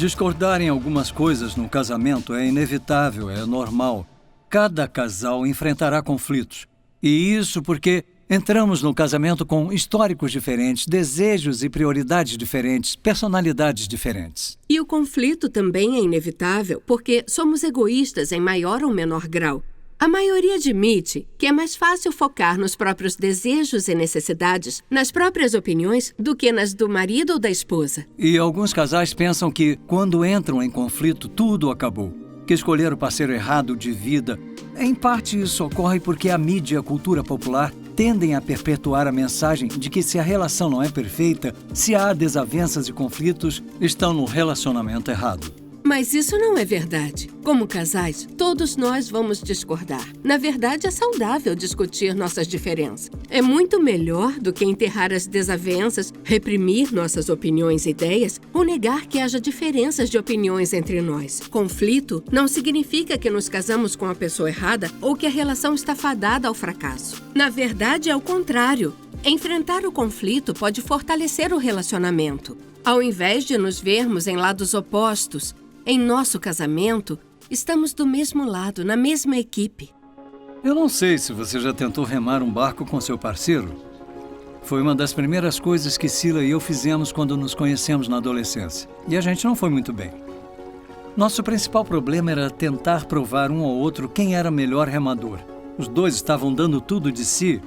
Discordar em algumas coisas no casamento é inevitável, é normal. Cada casal enfrentará conflitos. E isso porque entramos no casamento com históricos diferentes, desejos e prioridades diferentes, personalidades diferentes. E o conflito também é inevitável porque somos egoístas em maior ou menor grau. A maioria admite que é mais fácil focar nos próprios desejos e necessidades, nas próprias opiniões, do que nas do marido ou da esposa. E alguns casais pensam que, quando entram em conflito, tudo acabou. Que escolher o parceiro errado de vida. Em parte, isso ocorre porque a mídia e a cultura popular tendem a perpetuar a mensagem de que se a relação não é perfeita, se há desavenças e conflitos, estão no relacionamento errado. Mas isso não é verdade. Como casais, todos nós vamos discordar. Na verdade, é saudável discutir nossas diferenças. É muito melhor do que enterrar as desavenças, reprimir nossas opiniões e ideias ou negar que haja diferenças de opiniões entre nós. Conflito não significa que nos casamos com a pessoa errada ou que a relação está fadada ao fracasso. Na verdade, é o contrário. Enfrentar o conflito pode fortalecer o relacionamento. Ao invés de nos vermos em lados opostos, em nosso casamento, estamos do mesmo lado, na mesma equipe. Eu não sei se você já tentou remar um barco com seu parceiro. Foi uma das primeiras coisas que Sila e eu fizemos quando nos conhecemos na adolescência. E a gente não foi muito bem. Nosso principal problema era tentar provar um ao outro quem era melhor remador. Os dois estavam dando tudo de si,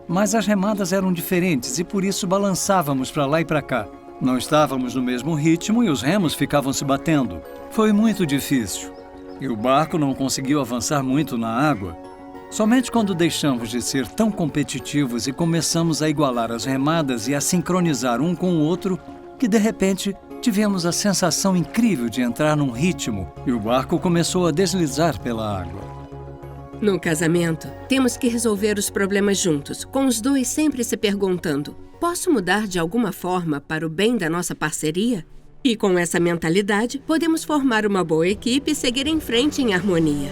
mas as remadas eram diferentes e por isso balançávamos para lá e para cá. Não estávamos no mesmo ritmo e os remos ficavam se batendo. Foi muito difícil. E o barco não conseguiu avançar muito na água. Somente quando deixamos de ser tão competitivos e começamos a igualar as remadas e a sincronizar um com o outro, que de repente tivemos a sensação incrível de entrar num ritmo e o barco começou a deslizar pela água. No casamento, temos que resolver os problemas juntos, com os dois sempre se perguntando: posso mudar de alguma forma para o bem da nossa parceria? E com essa mentalidade, podemos formar uma boa equipe e seguir em frente em harmonia.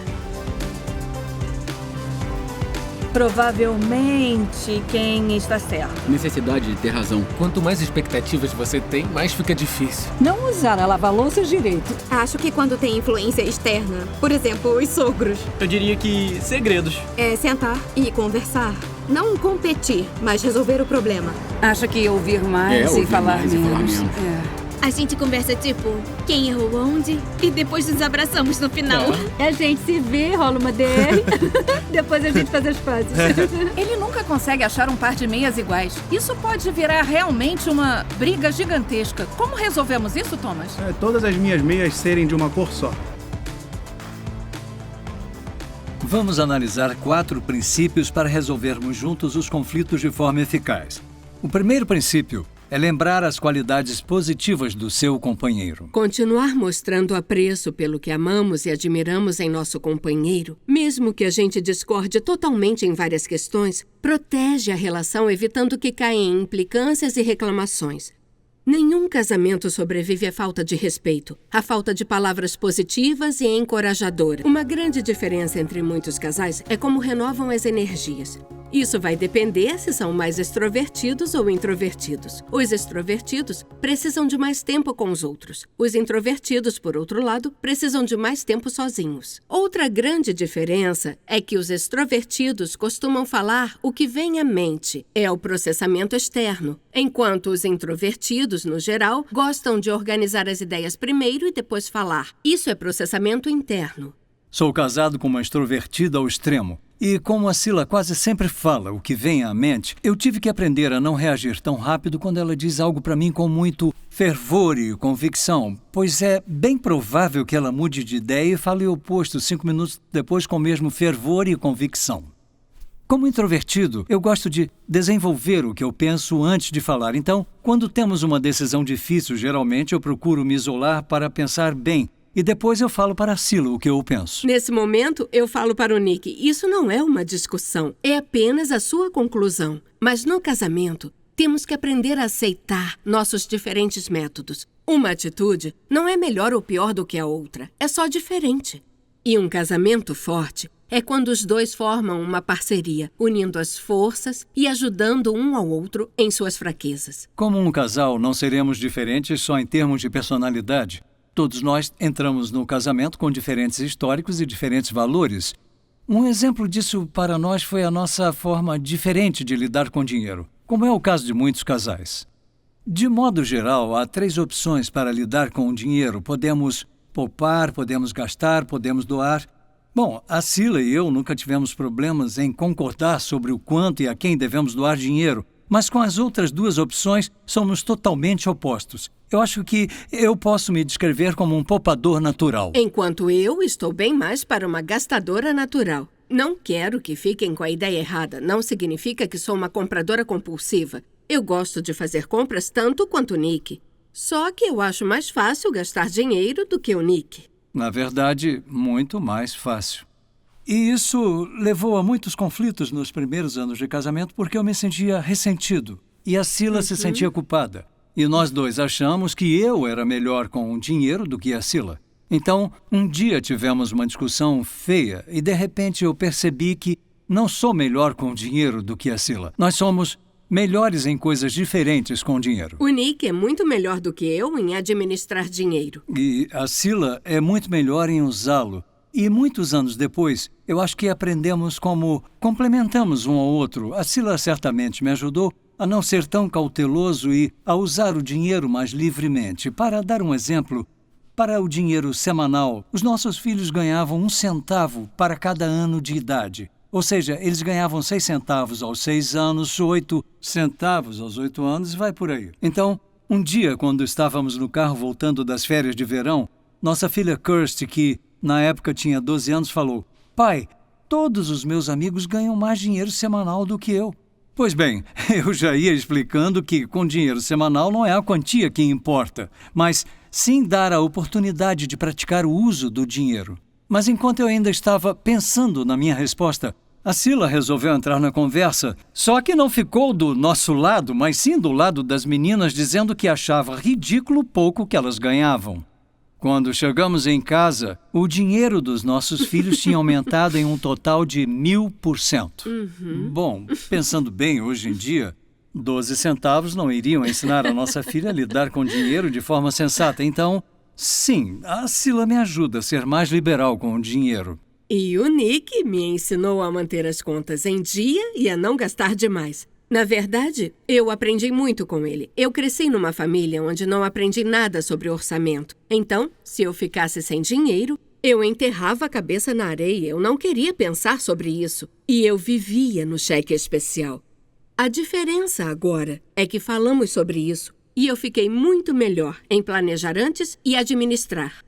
Provavelmente quem está certo. Necessidade de ter razão. Quanto mais expectativas você tem, mais fica difícil. Não usar a lava-louças direito. Acho que quando tem influência externa, por exemplo, os sogros. Eu diria que segredos. É sentar e conversar. Não competir, mas resolver o problema. Acho que ouvir mais e falar menos. A gente conversa tipo, quem errou onde, e depois nos abraçamos no final. A gente se vê, rola uma DR, depois a gente faz as pazes. Ele nunca consegue achar um par de meias iguais. Isso pode virar realmente uma briga gigantesca. Como resolvemos isso, Thomas? Todas as minhas meias serem de uma cor só. Vamos analisar 4 princípios para resolvermos juntos os conflitos de forma eficaz. O primeiro princípio é lembrar as qualidades positivas do seu companheiro. Continuar mostrando apreço pelo que amamos e admiramos em nosso companheiro, mesmo que a gente discorde totalmente em várias questões, protege a relação evitando que caia em implicâncias e reclamações. Nenhum casamento sobrevive à falta de respeito, à falta de palavras positivas e encorajadoras. Uma grande diferença entre muitos casais é como renovam as energias. Isso vai depender se são mais extrovertidos ou introvertidos. Os extrovertidos precisam de mais tempo com os outros. Os introvertidos, por outro lado, precisam de mais tempo sozinhos. Outra grande diferença é que os extrovertidos costumam falar o que vem à mente. É o processamento externo, enquanto os introvertidos, no geral, gostam de organizar as ideias primeiro e depois falar. Isso é processamento interno. Sou casado com uma extrovertida ao extremo. E como a Sila quase sempre fala o que vem à mente, eu tive que aprender a não reagir tão rápido quando ela diz algo para mim com muito fervor e convicção, pois é bem provável que ela mude de ideia e fale o oposto 5 minutos depois com o mesmo fervor e convicção. Como introvertido, eu gosto de desenvolver o que eu penso antes de falar. Então, quando temos uma decisão difícil, geralmente eu procuro me isolar para pensar bem. E depois eu falo para a Sila o que eu penso. Nesse momento, eu falo para o Nick, isso não é uma discussão, é apenas a sua conclusão. Mas no casamento, temos que aprender a aceitar nossos diferentes métodos. Uma atitude não é melhor ou pior do que a outra, é só diferente. E um casamento forte é quando os dois formam uma parceria, unindo as forças e ajudando um ao outro em suas fraquezas. Como um casal, não seremos diferentes só em termos de personalidade. Todos nós entramos no casamento com diferentes históricos e diferentes valores. Um exemplo disso para nós foi a nossa forma diferente de lidar com dinheiro, como é o caso de muitos casais. De modo geral, há 3 opções para lidar com o dinheiro. Podemos poupar, podemos gastar, podemos doar. Bom, a Sila e eu nunca tivemos problemas em concordar sobre o quanto e a quem devemos doar dinheiro, mas com as outras 2 opções somos totalmente opostos. Eu acho que eu posso me descrever como um poupador natural. Enquanto eu estou bem mais para uma gastadora natural. Não quero que fiquem com a ideia errada. Não significa que sou uma compradora compulsiva. Eu gosto de fazer compras tanto quanto o Nick. Só que eu acho mais fácil gastar dinheiro do que o Nick. Na verdade, muito mais fácil. E isso levou a muitos conflitos nos primeiros anos de casamento porque eu me sentia ressentido e a Sila se sentia culpada. E nós 2 achamos que eu era melhor com o dinheiro do que a Sila. Então, um dia tivemos uma discussão feia e de repente eu percebi que não sou melhor com o dinheiro do que a Sila. Nós somos melhores em coisas diferentes com o dinheiro. O Nick é muito melhor do que eu em administrar dinheiro. E a Sila é muito melhor em usá-lo. E muitos anos depois, eu acho que aprendemos como complementamos um ao outro. A Sila certamente me ajudou a não ser tão cauteloso e a usar o dinheiro mais livremente. Para dar um exemplo, para o dinheiro semanal, os nossos filhos ganhavam 1 centavo para cada ano de idade. Ou seja, eles ganhavam 6 centavos aos 6 anos, 8 centavos aos 8 anos e vai por aí. Então, um dia, quando estávamos no carro voltando das férias de verão, nossa filha Kirsty, que na época tinha 12 anos, falou: "Pai, todos os meus amigos ganham mais dinheiro semanal do que eu." Pois bem, eu já ia explicando que com dinheiro semanal não é a quantia que importa, mas sim dar a oportunidade de praticar o uso do dinheiro. Mas enquanto eu ainda estava pensando na minha resposta, a Sila resolveu entrar na conversa, só que não ficou do nosso lado, mas sim do lado das meninas, dizendo que achava ridículo o pouco que elas ganhavam. Quando chegamos em casa, o dinheiro dos nossos filhos tinha aumentado em um total de 1000%. Bom, pensando bem, hoje em dia, 12 centavos não iriam ensinar a nossa filha a lidar com dinheiro de forma sensata. Então, sim, a Sila me ajuda a ser mais liberal com o dinheiro. E o Nick me ensinou a manter as contas em dia e a não gastar demais. Na verdade, eu aprendi muito com ele. Eu cresci numa família onde não aprendi nada sobre orçamento. Então, se eu ficasse sem dinheiro, eu enterrava a cabeça na areia. Eu não queria pensar sobre isso. E eu vivia no cheque especial. A diferença agora é que falamos sobre isso. E eu fiquei muito melhor em planejar antes e administrar.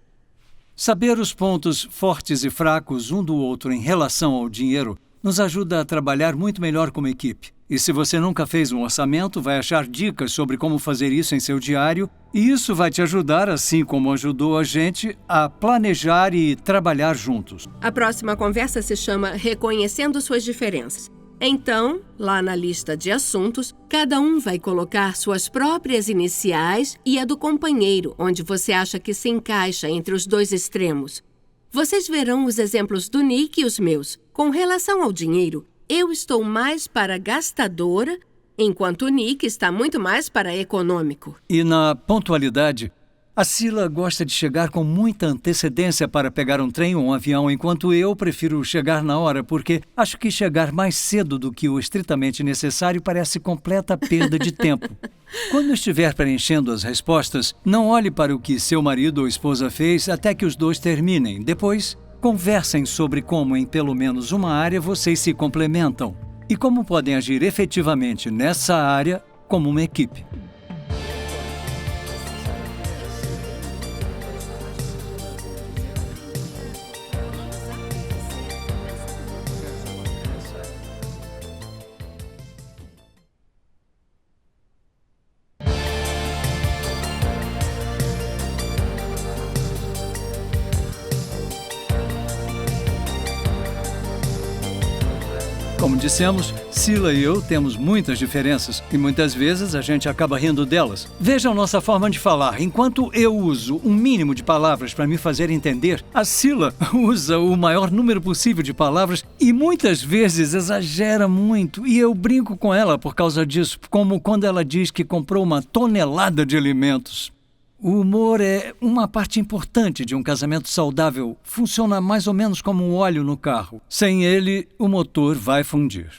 Saber os pontos fortes e fracos um do outro em relação ao dinheiro nos ajuda a trabalhar muito melhor como equipe. E se você nunca fez um orçamento, vai achar dicas sobre como fazer isso em seu diário, e isso vai te ajudar, assim como ajudou a gente, a planejar e trabalhar juntos. A próxima conversa se chama Reconhecendo Suas Diferenças. Então, lá na lista de assuntos, cada um vai colocar suas próprias iniciais e a do companheiro, onde você acha que se encaixa entre os 2 extremos. Vocês verão os exemplos do Nick e os meus. Com relação ao dinheiro, eu estou mais para gastadora, enquanto o Nick está muito mais para econômico. E na pontualidade, a Sila gosta de chegar com muita antecedência para pegar um trem ou um avião, enquanto eu prefiro chegar na hora, porque acho que chegar mais cedo do que o estritamente necessário parece completa perda de tempo. Quando estiver preenchendo as respostas, não olhe para o que seu marido ou esposa fez até que os 2 terminem. Depois, conversem sobre como, em pelo menos uma área, vocês se complementam e como podem agir efetivamente nessa área como uma equipe. Como dissemos, Sila e eu temos muitas diferenças e muitas vezes a gente acaba rindo delas. Vejam nossa forma de falar. Enquanto eu uso um mínimo de palavras para me fazer entender, a Sila usa o maior número possível de palavras e muitas vezes exagera muito. E eu brinco com ela por causa disso, como quando ela diz que comprou uma tonelada de alimentos. O humor é uma parte importante de um casamento saudável. Funciona mais ou menos como um óleo no carro. Sem ele, o motor vai fundir.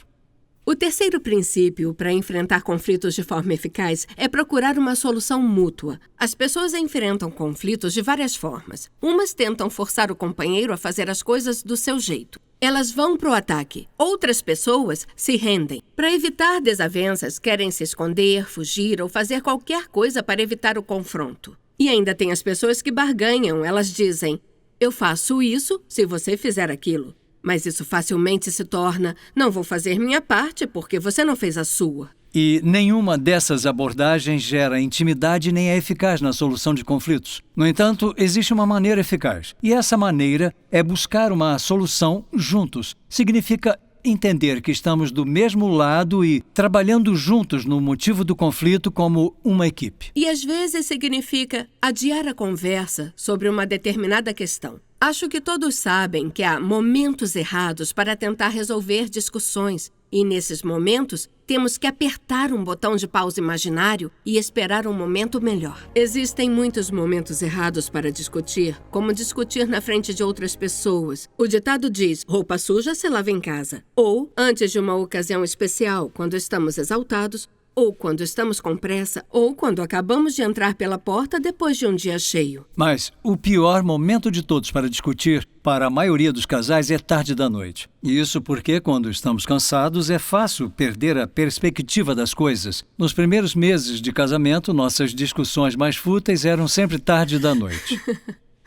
O terceiro princípio para enfrentar conflitos de forma eficaz é procurar uma solução mútua. As pessoas enfrentam conflitos de várias formas. Umas tentam forçar o companheiro a fazer as coisas do seu jeito. Elas vão para o ataque. Outras pessoas se rendem. Para evitar desavenças, querem se esconder, fugir ou fazer qualquer coisa para evitar o confronto. E ainda tem as pessoas que barganham. Elas dizem, eu faço isso se você fizer aquilo. Mas isso facilmente se torna, não vou fazer minha parte porque você não fez a sua. E nenhuma dessas abordagens gera intimidade nem é eficaz na solução de conflitos. No entanto, existe uma maneira eficaz. E essa maneira é buscar uma solução juntos. Significa entender que estamos do mesmo lado e trabalhando juntos no motivo do conflito como uma equipe. E às vezes significa adiar a conversa sobre uma determinada questão. Acho que todos sabem que há momentos errados para tentar resolver discussões. E nesses momentos, temos que apertar um botão de pausa imaginário e esperar um momento melhor. Existem muitos momentos errados para discutir, como discutir na frente de outras pessoas. O ditado diz, roupa suja se lava em casa. Ou, antes de uma ocasião especial, quando estamos exaltados, ou quando estamos com pressa, ou quando acabamos de entrar pela porta depois de um dia cheio. Mas o pior momento de todos para discutir, para a maioria dos casais, é tarde da noite. Isso porque, quando estamos cansados, é fácil perder a perspectiva das coisas. Nos primeiros meses de casamento, nossas discussões mais fúteis eram sempre tarde da noite.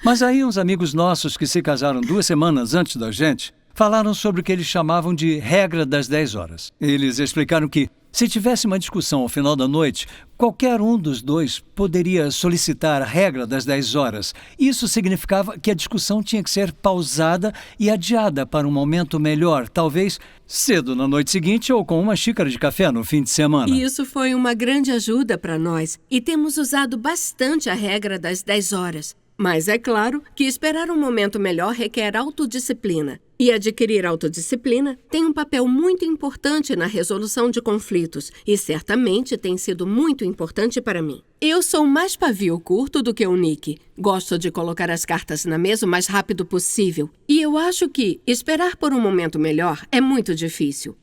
Mas aí uns amigos nossos que se casaram 2 semanas antes da gente, falaram sobre o que eles chamavam de regra das 10 horas. Eles explicaram que, se tivesse uma discussão ao final da noite, qualquer um dos dois poderia solicitar a regra das 10 horas. Isso significava que a discussão tinha que ser pausada e adiada para um momento melhor, talvez cedo na noite seguinte ou com uma xícara de café no fim de semana. E isso foi uma grande ajuda para nós e temos usado bastante a regra das 10 horas. Mas é claro que esperar um momento melhor requer autodisciplina. E adquirir autodisciplina tem um papel muito importante na resolução de conflitos e certamente tem sido muito importante para mim. Eu sou mais pavio curto do que o Nick. Gosto de colocar as cartas na mesa o mais rápido possível. E eu acho que esperar por um momento melhor é muito difícil.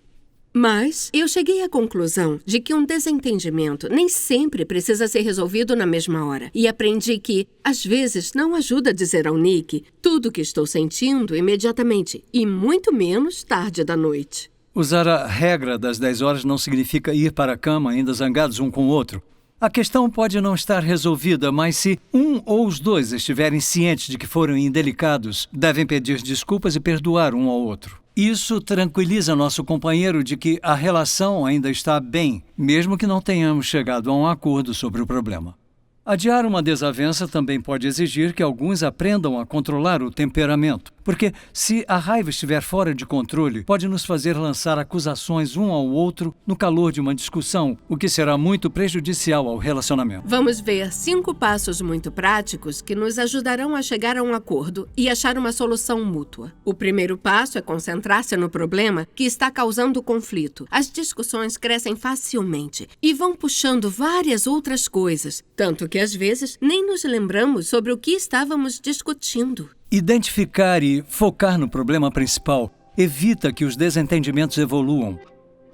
Mas eu cheguei à conclusão de que um desentendimento nem sempre precisa ser resolvido na mesma hora. E aprendi que, às vezes, não ajuda a dizer ao Nick tudo o que estou sentindo imediatamente, e muito menos tarde da noite. Usar a regra das 10 horas não significa ir para a cama ainda zangados um com o outro. A questão pode não estar resolvida, mas se um ou os dois estiverem cientes de que foram indelicados, devem pedir desculpas e perdoar um ao outro. Isso tranquiliza nosso companheiro de que a relação ainda está bem, mesmo que não tenhamos chegado a um acordo sobre o problema. Adiar uma desavença também pode exigir que alguns aprendam a controlar o temperamento, porque se a raiva estiver fora de controle, pode nos fazer lançar acusações um ao outro no calor de uma discussão, o que será muito prejudicial ao relacionamento. Vamos ver 5 passos muito práticos que nos ajudarão a chegar a um acordo e achar uma solução mútua. O primeiro passo é concentrar-se no problema que está causando o conflito. As discussões crescem facilmente e vão puxando várias outras coisas, tanto que às vezes nem nos lembramos sobre o que estávamos discutindo. Identificar e focar no problema principal evita que os desentendimentos evoluam.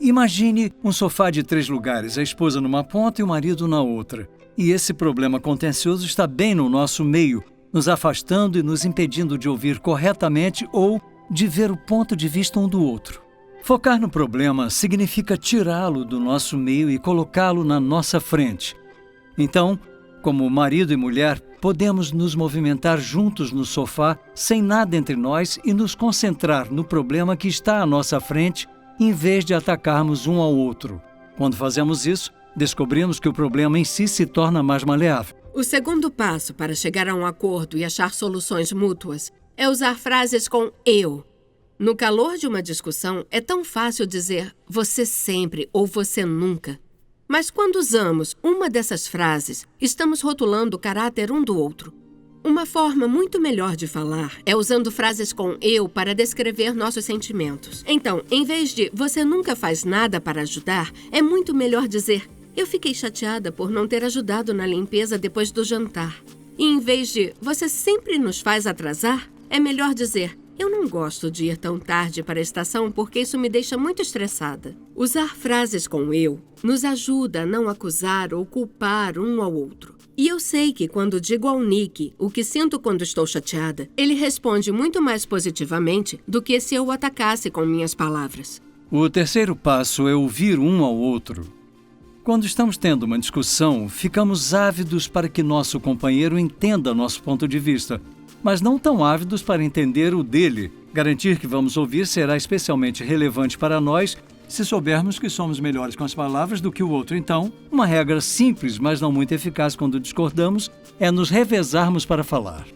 Imagine um sofá de 3 lugares, a esposa numa ponta e o marido na outra. E esse problema contencioso está bem no nosso meio, nos afastando e nos impedindo de ouvir corretamente ou de ver o ponto de vista um do outro. Focar no problema significa tirá-lo do nosso meio e colocá-lo na nossa frente. Então, como marido e mulher, podemos nos movimentar juntos no sofá, sem nada entre nós, e nos concentrar no problema que está à nossa frente, em vez de atacarmos um ao outro. Quando fazemos isso, descobrimos que o problema em si se torna mais maleável. O segundo passo para chegar a um acordo e achar soluções mútuas é usar frases com eu. No calor de uma discussão, é tão fácil dizer você sempre ou você nunca. Mas quando usamos uma dessas frases, estamos rotulando o caráter um do outro. Uma forma muito melhor de falar é usando frases com eu para descrever nossos sentimentos. Então, em vez de você nunca faz nada para ajudar, é muito melhor dizer Eu fiquei chateada por não ter ajudado na limpeza depois do jantar. E em vez de "você sempre nos faz atrasar", é melhor dizer "eu não gosto de ir tão tarde para a estação porque isso me deixa muito estressada". Usar frases com "eu" nos ajuda a não acusar ou culpar um ao outro. E eu sei que quando digo ao Nick o que sinto quando estou chateada, ele responde muito mais positivamente do que se eu o atacasse com minhas palavras. O terceiro passo é ouvir um ao outro. Quando estamos tendo uma discussão, ficamos ávidos para que nosso companheiro entenda nosso ponto de vista, mas não tão ávidos para entender o dele. Garantir que vamos ouvir será especialmente relevante para nós se soubermos que somos melhores com as palavras do que o outro. Então, uma regra simples, mas não muito eficaz quando discordamos, é nos revezarmos para falar.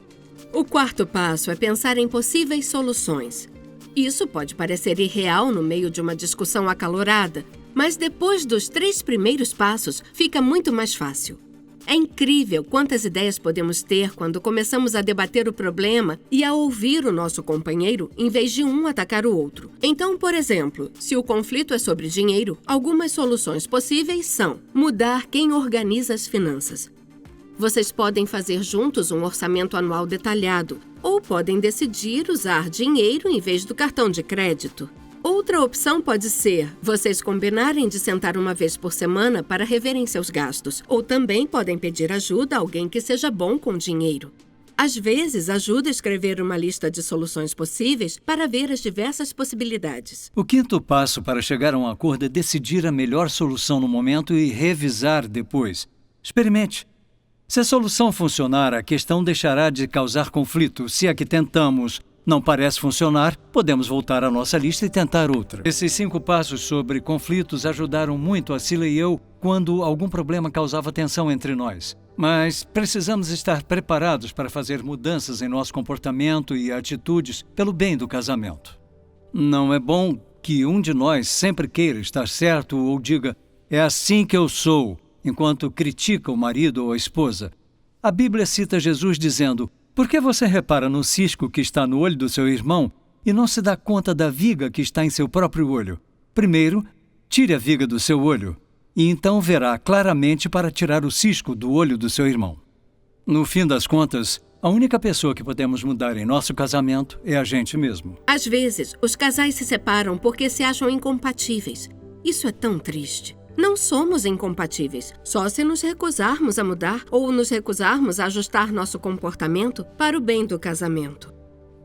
O quarto passo é pensar em possíveis soluções. Isso pode parecer irreal no meio de uma discussão acalorada, mas depois dos 3 primeiros passos, fica muito mais fácil. É incrível quantas ideias podemos ter quando começamos a debater o problema e a ouvir o nosso companheiro em vez de um atacar o outro. Então, por exemplo, se o conflito é sobre dinheiro, algumas soluções possíveis são mudar quem organiza as finanças. Vocês podem fazer juntos um orçamento anual detalhado, ou podem decidir usar dinheiro em vez do cartão de crédito. Outra opção pode ser vocês combinarem de sentar uma vez por semana para reverem seus gastos, ou também podem pedir ajuda a alguém que seja bom com dinheiro. Às vezes, ajuda a escrever uma lista de soluções possíveis para ver as diversas possibilidades. O quinto passo para chegar a um acordo é decidir a melhor solução no momento e revisar depois. Experimente. Se a solução funcionar, a questão deixará de causar conflito. Se a que tentamos não parece funcionar, podemos voltar à nossa lista e tentar outra. Esses 5 passos sobre conflitos ajudaram muito a Sila e eu quando algum problema causava tensão entre nós. Mas precisamos estar preparados para fazer mudanças em nosso comportamento e atitudes pelo bem do casamento. Não é bom que um de nós sempre queira estar certo ou diga "é assim que eu sou", enquanto critica o marido ou a esposa. A Bíblia cita Jesus dizendo: "Por que você repara no cisco que está no olho do seu irmão e não se dá conta da viga que está em seu próprio olho? Primeiro, tire a viga do seu olho, e então verá claramente para tirar o cisco do olho do seu irmão." No fim das contas, a única pessoa que podemos mudar em nosso casamento é a gente mesmo. Às vezes, os casais se separam porque se acham incompatíveis. Isso é tão triste. Não somos incompatíveis, só se nos recusarmos a mudar ou nos recusarmos a ajustar nosso comportamento para o bem do casamento.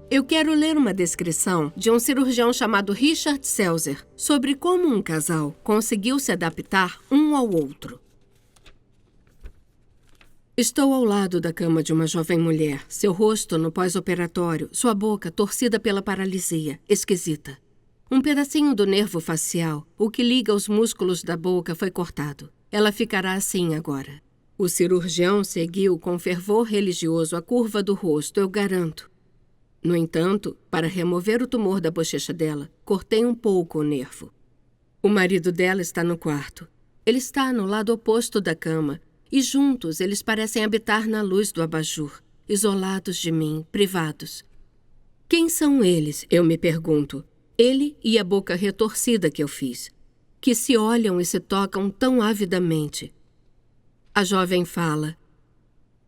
Eu quero ler uma descrição de um cirurgião chamado Richard Selzer sobre como um casal conseguiu se adaptar um ao outro. Estou ao lado da cama de uma jovem mulher, seu rosto no pós-operatório, sua boca torcida pela paralisia, esquisita. Um pedacinho do nervo facial, o que liga os músculos da boca, foi cortado. Ela ficará assim agora. O cirurgião seguiu com fervor religioso a curva do rosto, eu garanto. No entanto, para remover o tumor da bochecha dela, cortei um pouco o nervo. O marido dela está no quarto. Ele está no lado oposto da cama, e juntos eles parecem habitar na luz do abajur, isolados de mim, privados. Quem são eles, eu me pergunto. Ele e a boca retorcida que eu fiz, que se olham e se tocam tão avidamente. A jovem fala: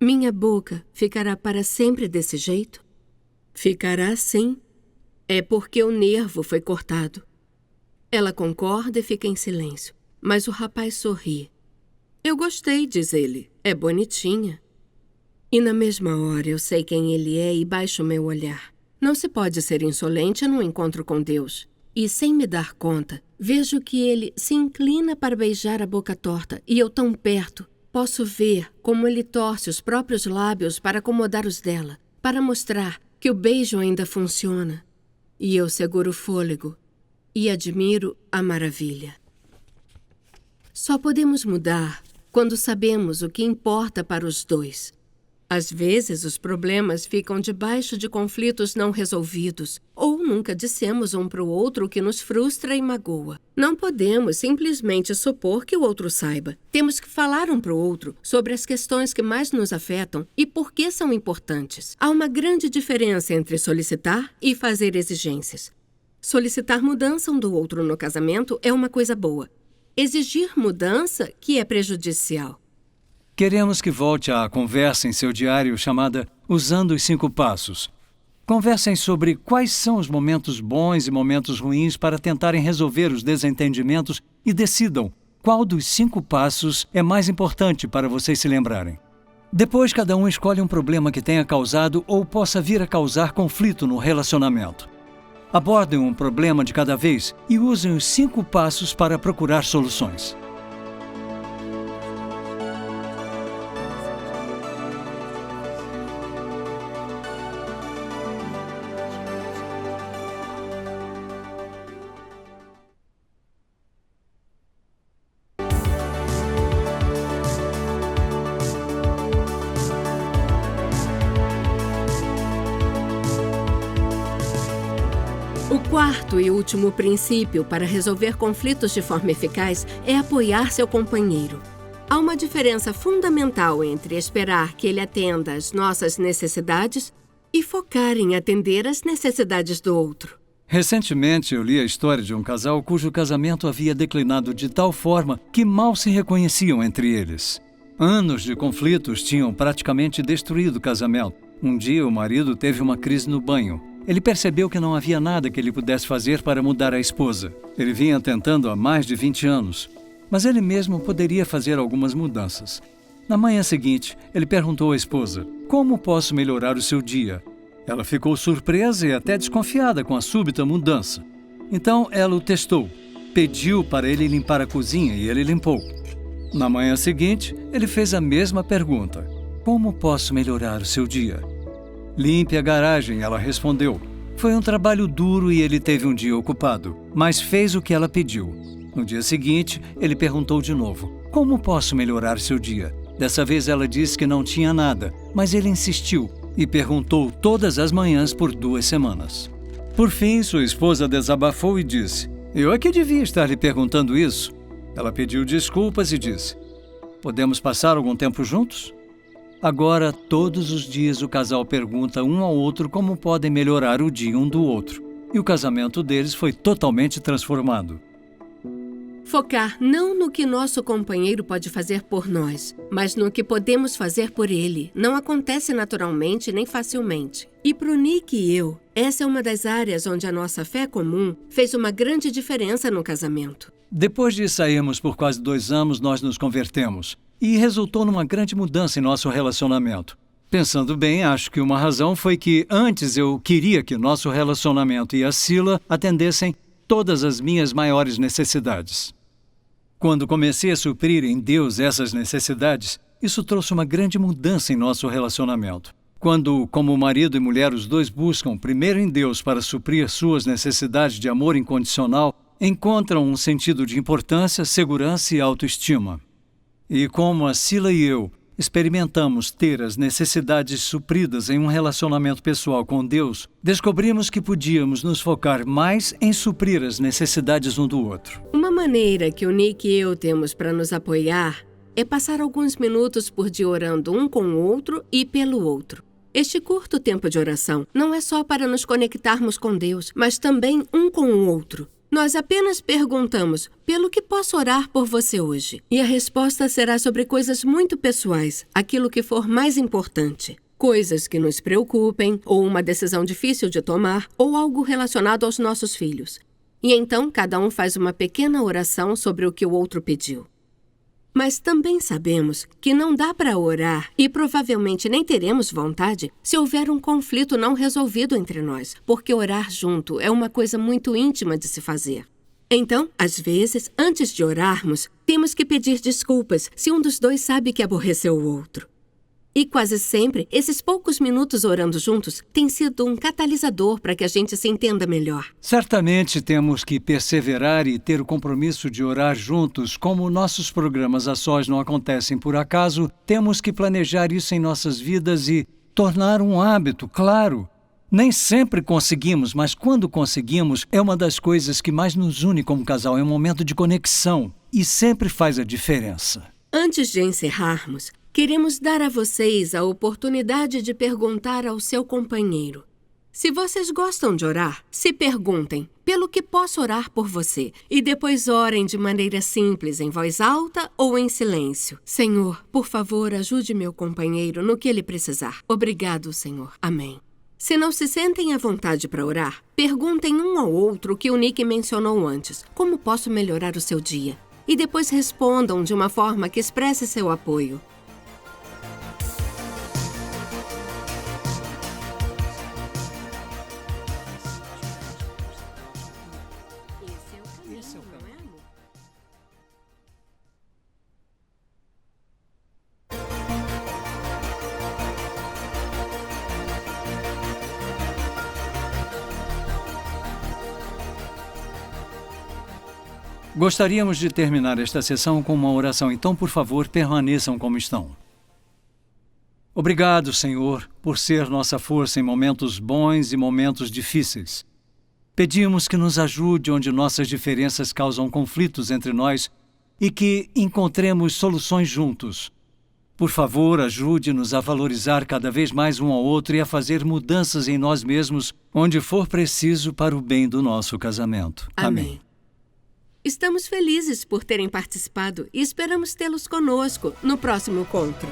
"Minha boca ficará para sempre desse jeito?" "Ficará sim. É porque o nervo foi cortado." Ela concorda e fica em silêncio, mas o rapaz sorri. "Eu gostei", diz ele. "É bonitinha." E na mesma hora eu sei quem ele é e baixo meu olhar. Não se pode ser insolente num encontro com Deus. E, sem me dar conta, vejo que ele se inclina para beijar a boca torta e eu tão perto. Posso ver como ele torce os próprios lábios para acomodar os dela, para mostrar que o beijo ainda funciona. E eu seguro o fôlego e admiro a maravilha. Só podemos mudar quando sabemos o que importa para os dois. Às vezes, os problemas ficam debaixo de conflitos não resolvidos, ou nunca dissemos um para o outro o que nos frustra e magoa. Não podemos simplesmente supor que o outro saiba. Temos que falar um para o outro sobre as questões que mais nos afetam e por que são importantes. Há uma grande diferença entre solicitar e fazer exigências. Solicitar mudança um do outro no casamento é uma coisa boa. exigir mudança que é prejudicial. Queremos que volte à conversa em seu diário chamada Usando os 5 Passos. Conversem sobre quais são os momentos bons e momentos ruins para tentarem resolver os desentendimentos e decidam qual dos 5 passos é mais importante para vocês se lembrarem. Depois, cada um escolhe um problema que tenha causado ou possa vir a causar conflito no relacionamento. Abordem um problema de cada vez e usem os 5 passos para procurar soluções. O quarto e último princípio para resolver conflitos de forma eficaz é apoiar seu companheiro. Há uma diferença fundamental entre esperar que ele atenda às nossas necessidades e focar em atender às necessidades do outro. Recentemente, eu li a história de um casal cujo casamento havia declinado de tal forma que mal se reconheciam entre eles. Anos de conflitos tinham praticamente destruído o casamento. Um dia, o marido teve uma crise no banho. Ele percebeu que não havia nada que ele pudesse fazer para mudar a esposa. Ele vinha tentando há mais de 20 anos, mas ele mesmo poderia fazer algumas mudanças. Na manhã seguinte, ele perguntou à esposa: "Como posso melhorar o seu dia?" Ela ficou surpresa e até desconfiada com a súbita mudança. Então, ela o testou. Pediu para ele limpar a cozinha e ele limpou. Na manhã seguinte, ele fez a mesma pergunta: "Como posso melhorar o seu dia?" "Limpe a garagem", ela respondeu. Foi um trabalho duro e ele teve um dia ocupado, mas fez o que ela pediu. No dia seguinte, ele perguntou de novo: "Como posso melhorar seu dia?" Dessa vez ela disse que não tinha nada, mas ele insistiu e perguntou todas as manhãs por 2 semanas. Por fim, sua esposa desabafou e disse: "Eu é que devia estar lhe perguntando isso." Ela pediu desculpas e disse: "Podemos passar algum tempo juntos?" Agora, todos os dias, o casal pergunta um ao outro como podem melhorar o dia um do outro. E o casamento deles foi totalmente transformado. Focar não no que nosso companheiro pode fazer por nós, mas no que podemos fazer por ele, não acontece naturalmente nem facilmente. E para o Nick e eu, essa é uma das áreas onde a nossa fé comum fez uma grande diferença no casamento. Depois de sairmos por quase 2 anos, nós nos convertemos. E resultou numa grande mudança em nosso relacionamento. Pensando bem, acho que uma razão foi que antes eu queria que nosso relacionamento e a Sila atendessem todas as minhas maiores necessidades. Quando comecei a suprir em Deus essas necessidades, isso trouxe uma grande mudança em nosso relacionamento. Quando, como marido e mulher, os dois buscam primeiro em Deus para suprir suas necessidades de amor incondicional, encontram um sentido de importância, segurança e autoestima. E como a Sila e eu experimentamos ter as necessidades supridas em um relacionamento pessoal com Deus, descobrimos que podíamos nos focar mais em suprir as necessidades um do outro. Uma maneira que o Nick e eu temos para nos apoiar é passar alguns minutos por dia orando um com o outro e pelo outro. Este curto tempo de oração não é só para nos conectarmos com Deus, mas também um com o outro. Nós apenas perguntamos: pelo que posso orar por você hoje? E a resposta será sobre coisas muito pessoais, aquilo que for mais importante. Coisas que nos preocupem, ou uma decisão difícil de tomar, ou algo relacionado aos nossos filhos. E então cada um faz uma pequena oração sobre o que o outro pediu. Mas também sabemos que não dá para orar, e provavelmente nem teremos vontade, se houver um conflito não resolvido entre nós, porque orar junto é uma coisa muito íntima de se fazer. Então, às vezes, antes de orarmos, temos que pedir desculpas se um dos dois sabe que aborreceu o outro. E quase sempre, esses poucos minutos orando juntos têm sido um catalisador para que a gente se entenda melhor. Certamente temos que perseverar e ter o compromisso de orar juntos. Como nossos programas a sós não acontecem por acaso, temos que planejar isso em nossas vidas e tornar um hábito, claro. Nem sempre conseguimos, mas quando conseguimos, é uma das coisas que mais nos une como casal. É um momento de conexão e sempre faz a diferença. Antes de encerrarmos, queremos dar a vocês a oportunidade de perguntar ao seu companheiro: Se vocês gostam de orar, se perguntem pelo que posso orar por você e depois orem de maneira simples, em voz alta ou em silêncio. Senhor, por favor, ajude meu companheiro no que ele precisar. Obrigado, Senhor. Amém. Se não se sentem à vontade para orar, perguntem um ao outro o que o Nick mencionou antes. Como posso melhorar o seu dia? E depois respondam de uma forma que expresse seu apoio. Gostaríamos de terminar esta sessão com uma oração, então, por favor, permaneçam como estão. Obrigado, Senhor, por ser nossa força em momentos bons e momentos difíceis. Pedimos que nos ajude onde nossas diferenças causam conflitos entre nós e que encontremos soluções juntos. Por favor, ajude-nos a valorizar cada vez mais um ao outro e a fazer mudanças em nós mesmos onde for preciso para o bem do nosso casamento. Amém. Estamos felizes por terem participado e esperamos tê-los conosco no próximo encontro.